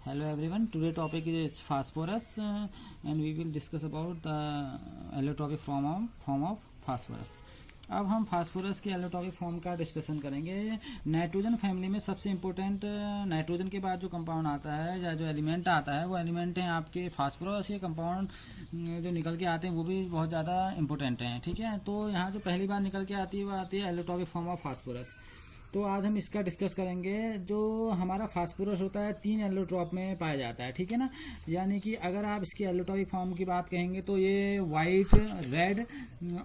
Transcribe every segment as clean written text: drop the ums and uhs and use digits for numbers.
Hello everyone. Today topic is phosphorus and we will discuss about the allotropic form of phosphorus. अब हम phosphorus के एलोटॉपिक form का discussion करेंगे। Nitrogen family में सबसे इम्पोर्टेंट नाइट्रोजन के बाद जो कंपाउंड आता है या जो एलिमेंट आता है वो एलिमेंट हैं आपके फास्फोरस। ये कंपाउंड जो निकल के आते हैं वो भी बहुत ज़्यादा इंपॉर्टेंट हैं, ठीक है। तो यहाँ जो पहली बार निकल के आती है वो आती है एलोटॉपिक फॉर्म ऑफ फास्फोरस। तो आज हम इसका डिस्कस करेंगे। जो हमारा फास्फोरस होता है 3 एलोट्रॉप में पाया जाता है, ठीक है ना। यानी कि अगर आप इसकी एलोटॉपिक फॉर्म की बात कहेंगे तो ये वाइट, रेड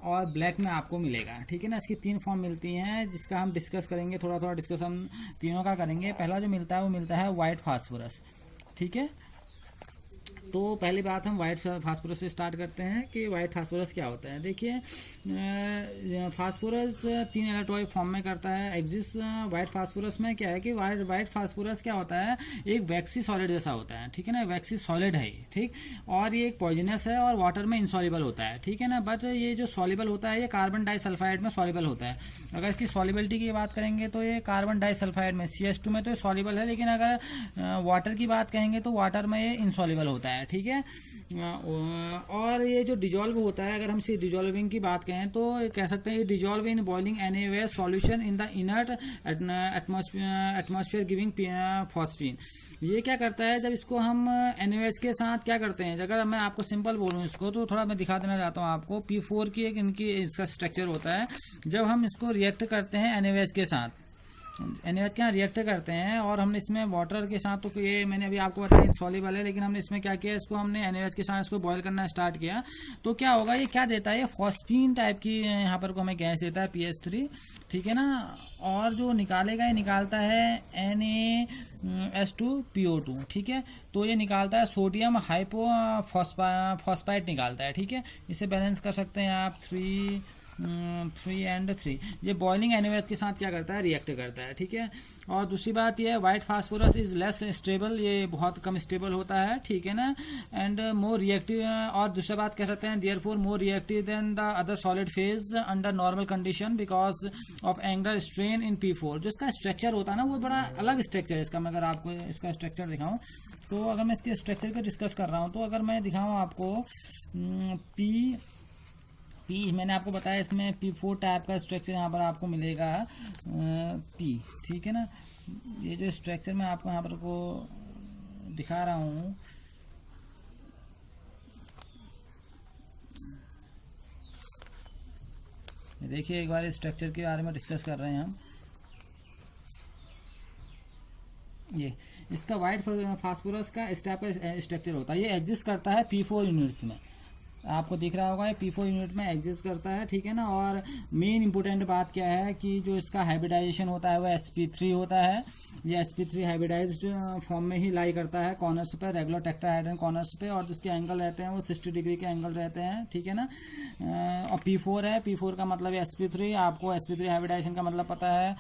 और ब्लैक में आपको मिलेगा, ठीक है ना। इसकी 3 फॉर्म मिलती हैं जिसका हम डिस्कस करेंगे। थोड़ा थोड़ा डिस्कस हम तीनों का करेंगे। पहला जो मिलता है वो मिलता है वाइट फास्फोरस, ठीक है। तो पहली बात हम वाइट फास्फोरस से स्टार्ट करते हैं कि वाइट फास्फोरस क्या होता है। देखिए, फास्फोरस 3 एलोटॉपिक फॉर्म में करता है एग्जिस्ट। वाइट फास्फोरस में क्या है कि वाइट फास्फोरस क्या होता है, एक वैक्सी सॉलिड जैसा होता है, ठीक है ना। वैक्सी सॉलिड है, ठीक। और ये एक पॉइजनस है और वाटर में इनसॉल्युबल होता है, ठीक है ना। बट ये जो सॉल्युबल होता है ये कार्बन डाइसल्फाइड में सॉल्युबल होता है। अगर इसकी सॉल्युबिलिटी की बात करेंगे तो ये कार्बन डाइसल्फाइड में CH2 में तो ये सॉल्युबल है, लेकिन अगर वाटर की बात कहेंगे तो वाटर में ये इनसॉल्युबल होता है, ठीक है। और ये जो डिजोल्व होता है, अगर हम इसे डिजोल्विंग की बात कहें तो कह सकते हैं ये dissolve in boiling NaOH solution in the inert atmosphere giving phosphine. ये क्या करता है, जब इसको हम NaOH के साथ क्या करते हैं, अगर मैं आपको सिंपल बोलूँ इसको तो थोड़ा मैं दिखा देना चाहता हूँ आपको। P4 की एक इनकी इसका स्ट्रक्चर होता है। जब हम इसको रिएक्ट करते हैं NaOH के साथ, NaOH के यहाँ रिएक्ट करते हैं और हमने इसमें वाटर के साथ, तो ये मैंने अभी आपको बताया सॉल्युबल है, लेकिन हमने इसमें क्या किया, इसको हमने NaOH के साथ इसको बॉयल करना स्टार्ट किया तो क्या होगा, ये क्या देता है, ये फॉस्फीन टाइप की यहाँ पर को हमें गैस देता है PH3, ठीक है ना। और जो निकालेगा ये निकालता है NaS2PO2, ठीक है। तो ये निकालता है सोडियम हाइपोफॉस्फाइड निकालता है, ठीक है। इसे बैलेंस कर सकते हैं आप 3 and 3। ये बॉइलिंग NaOH के साथ क्या करता है, रिएक्ट करता है, ठीक है। और दूसरी बात ये है white phosphorus is less stable, ये बहुत कम स्टेबल होता है, ठीक है ना। एंड मोर रिएक्टिव, और दूसरी बात कह सकते हैं therefore more reactive than the other solid phase under normal condition because of angular strain in P4। जो इसका स्ट्रक्चर होता है ना वो बड़ा अलग स्ट्रक्चर है इसका। मैं अगर आपको इसका स्ट्रक्चर दिखाऊं तो, अगर मैं इसके स्ट्रक्चर को डिस्कस कर रहा हूँ तो अगर मैं दिखाऊँ आपको P मैंने आपको बताया इसमें P4 टाइप का स्ट्रक्चर यहाँ पर आपको मिलेगा P, ठीक है ना। ये जो स्ट्रक्चर मैं आपको यहाँ पर को दिखा रहा हूँ, देखिए एक बार इस स्ट्रक्चर के बारे में डिस्कस कर रहे हैं हम। ये इसका वाइट फास्फोरस का इस टाइप का स्ट्रक्चर होता है। ये एग्जिस्ट करता है P4 यूनिट्स में, आपको दिख रहा होगा ये P4 यूनिट में एग्जिस्ट करता है, ठीक है ना। और मेन इंपोर्टेंट बात क्या है कि जो इसका हाइब्रिडाइजेशन होता है वो sp3 होता है। ये sp3 हाइब्रिडाइज्ड फॉर्म में ही लाई करता है कॉर्नर्स पे, रेगुलर टेट्राहेड्रन कॉर्नर्स पे, और जिसके एंगल रहते हैं वो 60 डिग्री के एंगल रहते हैं, ठीक है ना। और P4 है, P4 का मतलब sp3। आपको sp3 हाइब्रिडाइजेशन का मतलब पता है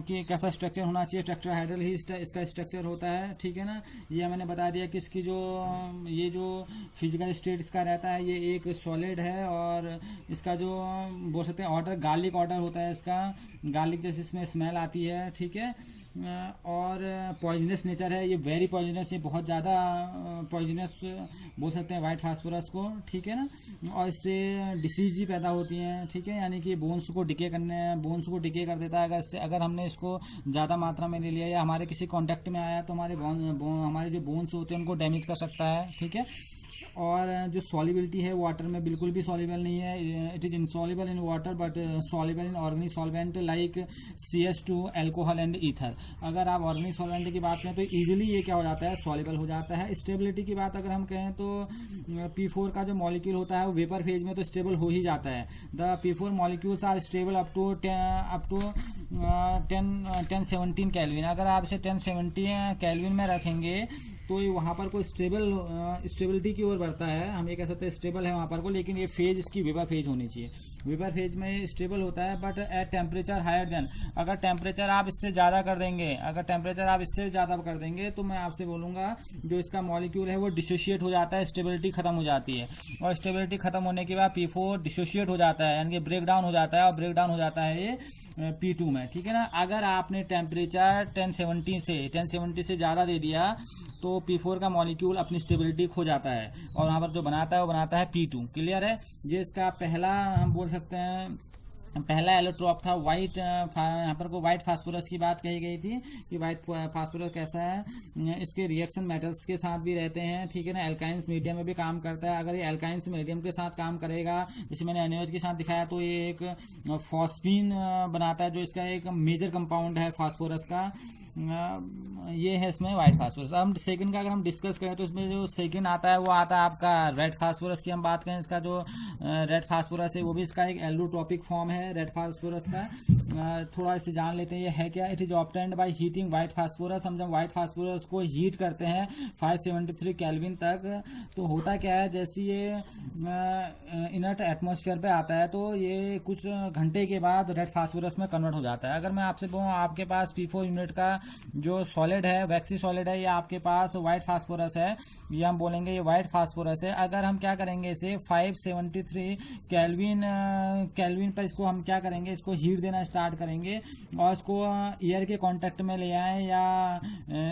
कि कैसा स्ट्रक्चर होना चाहिए, टेट्राहेड्रल ही इसका स्ट्रक्चर होता है, ठीक है ना। ये मैंने बता दिया कि इसकी जो ये जो फिजिकल स्टेट इसका रहता है, ये एक सॉलिड है और इसका जो बोल सकते हैं ऑर्डर गार्लिक ऑर्डर होता है इसका, गार्लिक जैसे इसमें स्मेल आती है, ठीक है। और पॉइजनस नेचर है, ये वेरी पॉइजनस, ये बहुत ज़्यादा पॉइजनस बोल सकते हैं वाइट फास्फोरस को, ठीक है ना। और इससे डिसीज भी पैदा होती हैं, ठीक है। यानी कि बोन्स को डिके कर देता है। अगर हमने इसको ज़्यादा मात्रा में ले लिया या हमारे किसी कॉन्टैक्ट में आया तो हमारे जो बोन्स होते हैं उनको डैमेज कर सकता है, ठीक है। और जो सॉल्युबिलिटी है वाटर में बिल्कुल भी सॉल्युबल नहीं है। It is insoluble in water but soluble in organic solvent like CH2, alcohol and ether. अगर आप ऑर्गेनिक सॉल्वेंट की बात करें तो इजीली ये क्या हो जाता है, सॉल्युबल हो जाता है। स्टेबिलिटी की बात अगर हम कहें तो P4 का जो मॉलिक्यूल होता है वो वेपर फेज में तो स्टेबल हो ही जाता है। The P4 molecules are stable up to 1017 kelvin. अगर आप इसे 1017 केल्विन में रखेंगे तो वहाँ पर कोई स्टेबिलिटी की ओर बढ़ता है, हम ये कह सकते हैं स्टेबल है वहां पर को, लेकिन ये फेज इसकी वेपर फेज होनी चाहिए। वेपर फेज में स्टेबल होता है, but at temperature higher than, अगर टेम्परेचर आप इससे ज्यादा कर देंगे, तो मैं आपसे बोलूंगा जो इसका मॉलिक्यूल है वो डिसोशिएट हो जाता है, स्टेबिलिटी खत्म हो जाती है, और स्टेबिलिटी खत्म होने के बाद P4 डिसोशिएट हो जाता है, यानी कि ब्रेक डाउन हो जाता है, और ब्रेक डाउन हो जाता है ये P2 में, ठीक है ना। अगर आपने टेम्परेचर 1070 से ज्यादा दे दिया तो P4 का मॉलिक्यूल अपनी स्टेबिलिटी खो जाता है, और वहां पर जो बनाता है वो बनाता है P2। क्लियर है। ये इसका पहला हम बोल सकते हैं पहला एलोट्रॉप था व्हाइट, यहाँ पर को व्हाइट फास्फोरस की बात कही गई थी कि व्हाइट फास्फोरस कैसा है, इसके रिएक्शन मेटल्स के साथ भी रहते हैं, ठीक है ना। एल्काइंस मीडियम में भी काम करता है। अगर ये एल्काइंस मीडियम के साथ काम करेगा, जैसे मैंने NaOH के साथ दिखाया, तो ये एक फॉस्फीन बनाता है, जो इसका एक मेजर कंपाउंड है फास्फोरस का। ये है इसमें व्हाइट फास्फोरस। अब सेकंड का अगर हम डिस्कस करें तो इसमें जो सेकंड आता है वो आता है आपका रेड फास्फोरस की हम बात करें। इसका जो रेड फास्फोरस है वो भी इसका एक एलोट्रॉपिक फॉर्म है रेड फास्फोरस का। थोड़ा इसे जान लेते हैं ये है क्या। It is obtained by heating white phosphorus. हम जब व्हाइट फास्फोरस को हीट करते हैं 573 केल्विन तक, तो होता क्या है, जैसे ये इनर्ट एटमॉस्फेयर पे आता है तो ये कुछ घंटे के बाद रेड फास्फोरस में कन्वर्ट हो जाता है। अगर मैं आपसे बोलूं आपके पास P4 यूनिट का जो सॉलिड है, वैक्सी सॉलिड है, या आपके पास व्हाइट फास्फोरस है, ये हम बोलेंगे ये व्हाइट फास्फोरस है। अगर हम क्या करेंगे, इसे 573 केल्विन पर इसको हम क्या करेंगे, इसको हीट देना स्टार्ट करेंगे और इसको एयर के कांटेक्ट में ले आए या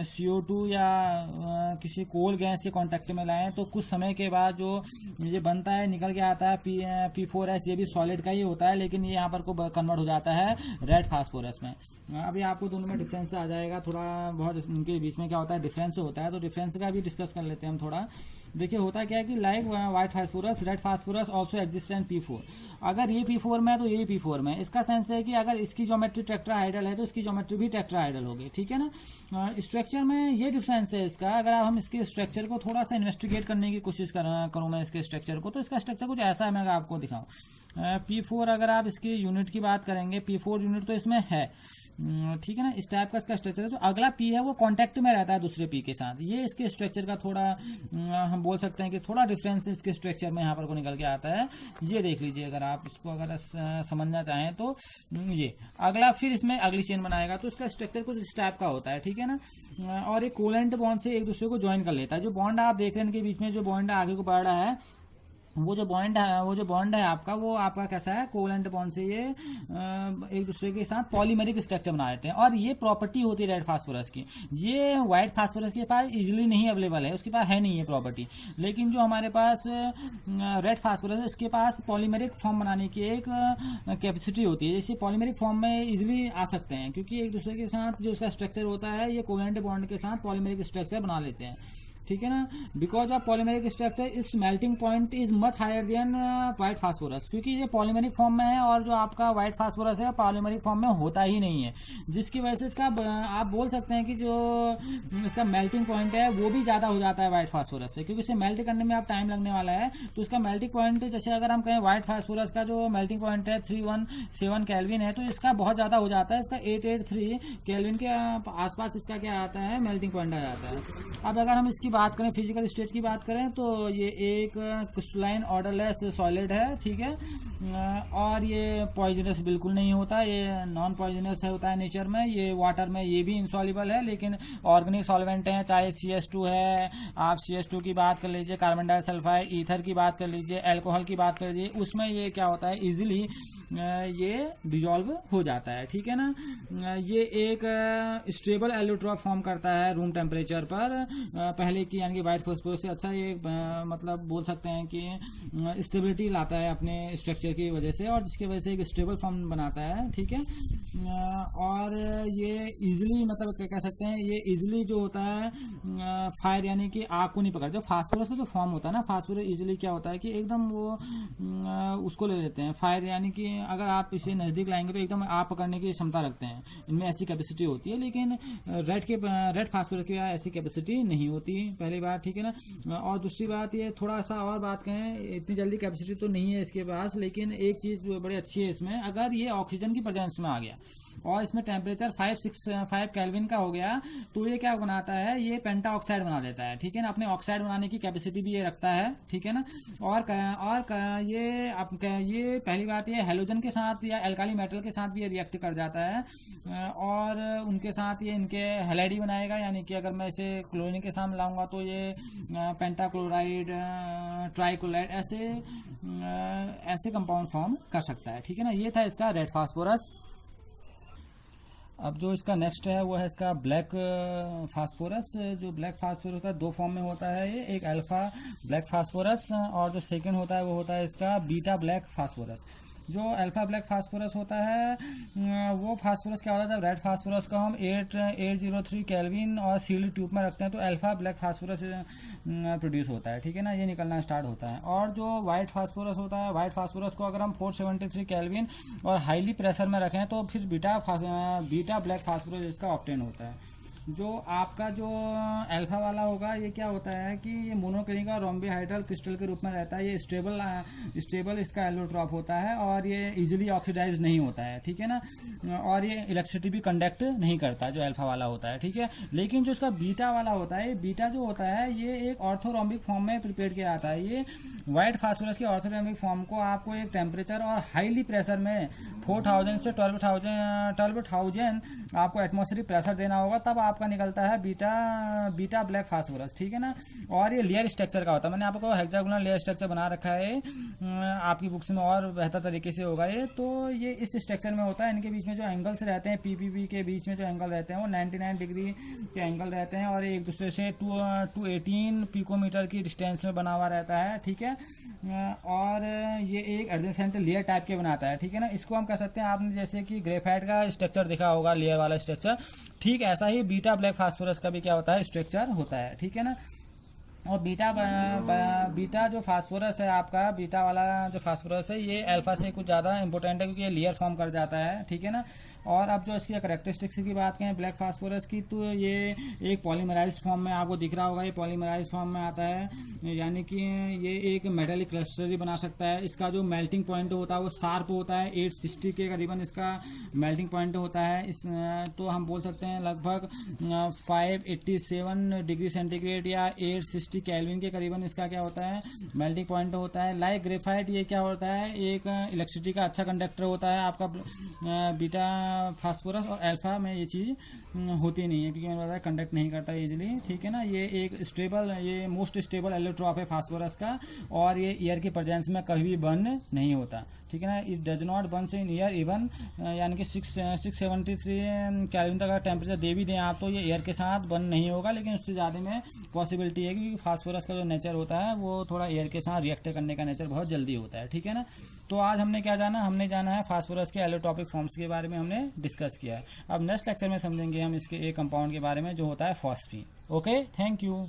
CO2 या किसी कोल गैस के कांटेक्ट में लाएं, तो कुछ समय के बाद जो ये बनता है निकल के आता है P4S। ये भी सॉलिड का ही होता है, लेकिन ये यहाँ पर को कन्वर्ट हो जाता है रेड फास्फोरस में। अभी आपको दोनों में डिफरेंस आ जाएगा, थोड़ा बहुत इनके बीच में क्या होता है, डिफरेंस होता है, तो डिफरेंस का भी डिस्कस कर लेते हैं हम थोड़ा। देखिए होता क्या है कि like white phosphorus red phosphorus also exist in P4। अगर ये P4 में है तो ये P4 में। इसका सेंस है कि अगर इसकी ज्योमेट्री टेट्राहाइड्रल है तो इसकी ज्योमेट्री भी टेट्राहाइड्रल होगी, ठीक है ना। स्ट्रक्चर में ये डिफरेंस है इसका। अगर हम इसके स्ट्रक्चर को थोड़ा सा इन्वेस्टिगेट करने की कोशिश करूँ मैं इसके स्ट्रक्चर को, तो इसका स्ट्रक्चर कुछ ऐसा है, मैं आपको दिखाऊं। P4 अगर आप इसकी यूनिट की बात करेंगे, P4 यूनिट तो इसमें है, ठीक है ना। इस टाइप का इसका स्ट्रक्चर है। जो अगला P है वो कांटेक्ट में रहता है दूसरे P के साथ। ये इसके स्ट्रक्चर का थोड़ा हम बोल सकते हैं कि थोड़ा डिफरेंस इसके स्ट्रक्चर में यहाँ पर को निकल के आता है। ये देख लीजिए, अगर आप इसको अगर समझना चाहें तो ये अगला, फिर इसमें अगली चेन बनाएगा तो इसका स्ट्रक्चर कुछ इस टाइप का होता है, ठीक है ना। और एक कोवेलेंट बॉन्ड से एक दूसरे को ज्वाइन कर लेता है। जो बॉन्ड आप देख रहे हैं इनके बीच में जो बॉन्ड आगे को बढ़ रहा है, वो जो बॉन्ड है आपका, वो आपका कैसा है, कोवेलेंट बॉन्ड से ये एक दूसरे के साथ पॉलीमेरिक स्ट्रक्चर बना देते हैं। और ये प्रॉपर्टी होती है रेड फास्फोरस की। ये व्हाइट फास्फोरस के पास इजीली नहीं अवेलेबल है, उसके पास है नहीं ये प्रॉपर्टी। लेकिन जो हमारे पास रेड फास्फोरस है, इसके पास पॉलीमेरिक फॉर्म बनाने की एक कैपेसिटी होती है। जैसे पॉलीमेरिक फॉर्म में इजिली आ सकते हैं, क्योंकि एक दूसरे के साथ जो उसका स्ट्रक्चर होता है, ये कोवेलेंट बॉन्ड के साथ पॉलीमेरिक स्ट्रक्चर बना लेते हैं, ठीक है ना। बिकॉज ऑफ पॉलीमेरिक स्ट्रक्चर इस melting point is much higher than white phosphorus. क्योंकि ये पॉलीमेरिक फॉर्म में है और जो आपका व्हाइट फास्फोरस है पॉलीमेरिक फॉर्म में होता ही नहीं है, जिसकी वजह से इसका आप बोल सकते हैं कि जो इसका मेल्टिंग पॉइंट है वो भी ज्यादा हो जाता है व्हाइट फास्फोरस से, क्योंकि इसे मेल्ट करने में आप टाइम लगने वाला है। तो इसका मेल्टिंग पॉइंट, जैसे अगर हम कहें व्हाइट फास्फोरस का जो मेल्टिंग पॉइंट है 317 केल्विन है, तो इसका बहुत ज्यादा हो जाता है। इसका 883 केल्विन के आसपास इसका क्या आता है, मेल्टिंग पॉइंट आ जाता है। अब अगर हम इसकी बात करें, फिजिकल स्टेट की बात करें, तो ये एक क्रिस्टलाइन ऑर्डरलेस सॉलिड है, ठीक है। और ये पॉइजनस बिल्कुल नहीं होता, ये नॉन पॉइजनस होता है नेचर में। ये वाटर में ये भी इंसॉल्युबल है, लेकिन ऑर्गेनिक सॉल्वेंट है, चाहे CS2 है, आप CS2 की बात कर लीजिए, कार्बन डाइसल्फाइड, ईथर की बात कर लीजिए, अल्कोहल की बात कर लीजिए, उसमें ये क्या होता है, इजिली ये डिजॉल्व हो जाता है, ठीक है ना। ये एक स्टेबल एलोट्रॉप फॉर्म करता है रूम टेम्परेचर पर, पहले की यानी कि व्हाइट फास्फोरस से अच्छा ये मतलब बोल सकते हैं कि स्टेबिलिटी लाता है अपने स्ट्रक्चर की वजह से, और जिसकी वजह से एक स्टेबल फॉर्म बनाता है, ठीक है। और ये इजिली मतलब क्या कह सकते हैं, ये इजिली जो होता है फायर यानी कि आग को नहीं पकड़। जो फास्फोरस का जो फॉर्म होता है ना, फास्फोरस इजिली क्या होता है कि एकदम वो उसको ले लेते हैं फायर, यानी कि अगर आप इसे नजदीक लाएंगे तो एकदम आग पकड़ने की क्षमता रखते हैं, इनमें ऐसी कैपेसिटी होती है। लेकिन रेड फास्फोरस की ऐसी कैपेसिटी नहीं होती, पहली बात, ठीक है ना। और दूसरी बात ये थोड़ा सा और बात कहें, इतनी जल्दी कैपेसिटी तो नहीं है इसके पास, लेकिन एक चीज बड़ी अच्छी है इसमें, अगर ये ऑक्सीजन की प्रेजेंस में आ गया, और इसमें टेम्परेचर 5 केल्विन का हो गया, तो ये क्या बनाता है, ये पेंटा ऑक्साइड बना देता है, ठीक है ना। अपने ऑक्साइड बनाने की कैपेसिटी भी ये रखता है, ठीक है ना। ये पहली बात, ये हेलोजन के साथ या एल्काली मेटल के साथ भी ये रिएक्ट कर जाता है, और उनके साथ ये इनके हैलाइड बनाएगा, यानी कि अगर मैं इसे क्लोरीन के साथ मिलाऊंगा तो ये पेंटाक्लोराइड, ट्राइक्लोराइड ऐसे कंपाउंड फॉर्म कर सकता है, ठीक है ना। ये था इसका रेड फास्फोरस। अब जो इसका नेक्स्ट है वो है इसका ब्लैक फास्फोरस। जो ब्लैक फास्फोरस होता है दो फॉर्म में होता है, ये एक अल्फा ब्लैक फास्फोरस, और जो सेकंड होता है वो होता है इसका बीटा ब्लैक फास्फोरस। जो अल्फा ब्लैक फास्फोरस होता है वो फास्फोरस क्या होता है, जब रेड फास्फोरस को हम 803 केल्विन और सील्ड ट्यूब में रखते हैं तो अल्फा ब्लैक फास्फोरस प्रोड्यूस होता है, ठीक है ना, ये निकलना स्टार्ट होता है। और जो वाइट फास्फोरस होता है, वाइट फास्फोरस को अगर हम 473 केल्विन और हाईली प्रेशर में रखें तो फिर बीटा ब्लैक फास्फोरस इसका ऑब्टेन होता है। जो आपका जो अल्फा वाला होगा ये क्या होता है कि ये मोनोक्लिनिकल रोम्बोहाइड्रल क्रिस्टल के रूप में रहता है, ये स्टेबल इसका एलोट्रॉप होता है और ये इजीली ऑक्सीडाइज नहीं होता है, ठीक है ना, और ये इलेक्ट्रिसिटी भी कंडक्ट नहीं करता जो अल्फा वाला होता है, ठीक है। लेकिन जो इसका बीटा वाला होता है, बीटा जो होता है ये एक ऑर्थोरोम्बिक फॉर्म में प्रिपेयर किया जाता है। ये व्हाइट फास्फोरस के ऑर्थोरोम्बिक फॉर्म को आपको एक टेम्परेचर और हाईली प्रेशर में 4000 से 12,000 आपको एटमॉस्फेरिक प्रेशर देना होगा, तब आपका निकलता है बीटा ब्लैक फास्फोरस, ठीक है ना। और ये लेयर स्ट्रक्चर का होता है, मैंने आपको हेक्सागोनल लेयर स्ट्रक्चर बना रखा है, आपकी बुक्स में और बेहतर तरीके से होगा ये। तो ये इस स्ट्रक्चर में होता है, इनके बीच में जो एंगल्स रहते हैं, पीपीपी के बीच में जो एंगल रहते हैं वो 99 डिग्री के एंगल रहते हैं, और एक दूसरे से 218 पिकोमीटर की डिस्टेंस में बना हुआ रहता है, ठीक है। और ये एक एडजेसेंट लेयर टाइप के बनाता है, ठीक है ना। इसको हम कह सकते हैं, आपने जैसे कि ग्रेफाइट का स्ट्रक्चर देखा होगा, लेयर वाला स्ट्रक्चर, ठीक ऐसा ही बीटा ब्लैक फास्फोरस का भी क्या होता है, स्ट्रक्चर होता है, ठीक है ना। और बीटा जो फास्फोरस है आपका, बीटा वाला जो फास्फोरस है ये अल्फा से कुछ ज़्यादा इंपॉर्टेंट है क्योंकि ये लेयर फॉर्म कर जाता है, ठीक है ना। और अब जो इसकी कैरेक्टरिस्टिक्स की बात करें ब्लैक फास्फोरस की, तो ये एक पॉलीमराइज फॉर्म में आपको दिख रहा होगा, ये पॉलीमराइज फॉर्म में आता है, यानी कि ये एक मेटालिक क्लस्टर बना सकता है। इसका जो मेल्टिंग पॉइंट होता है वो शार्प होता है, 860 के करीबन इसका मेल्टिंग पॉइंट होता है। इस तो हम बोल सकते हैं लगभग 587 डिग्री सेंटीग्रेड या 860 केल्विन के करीबन इसका क्या होता है, मेल्टिंग पॉइंट होता है। लाइक ग्रेफाइट ये क्या होता है, एक इलेक्ट्रिसिटी का अच्छा कंडक्टर होता है आपका बीटा फास्फोरस, और अल्फा में ये चीज होती नहीं है क्योंकि मैंने बताया कंडक्ट नहीं करता इजीली, ठीक है ना। ये एक स्टेबल, ये मोस्ट स्टेबल एलोट्रॉप है फास्फोरस का, और ये एयर की प्रेजेंस में कभी भी बर्न नहीं होता, ठीक है ना। It does not burn in air even, यानी कि 673 केल्विन तक अगर टेम्परेचर दे भी दें आप तो ये एयर के साथ बर्न नहीं होगा, लेकिन उससे ज़्यादा में पॉसिबिलिटी है क्योंकि फास्फोरस का जो नेचर होता है वो थोड़ा एयर के साथ रिएक्ट करने का नेचर बहुत जल्दी होता है, ठीक है ना। तो आज हमने क्या जाना, हमने जाना है फास्फोरस के एलोट्रॉपिक फॉर्म्स के बारे में हमने डिस्कस किया है। अब नेक्स्ट लेक्चर में समझेंगे हम इसके एक कंपाउंड के बारे में जो होता है फॉस्फीन। Okay, thank you.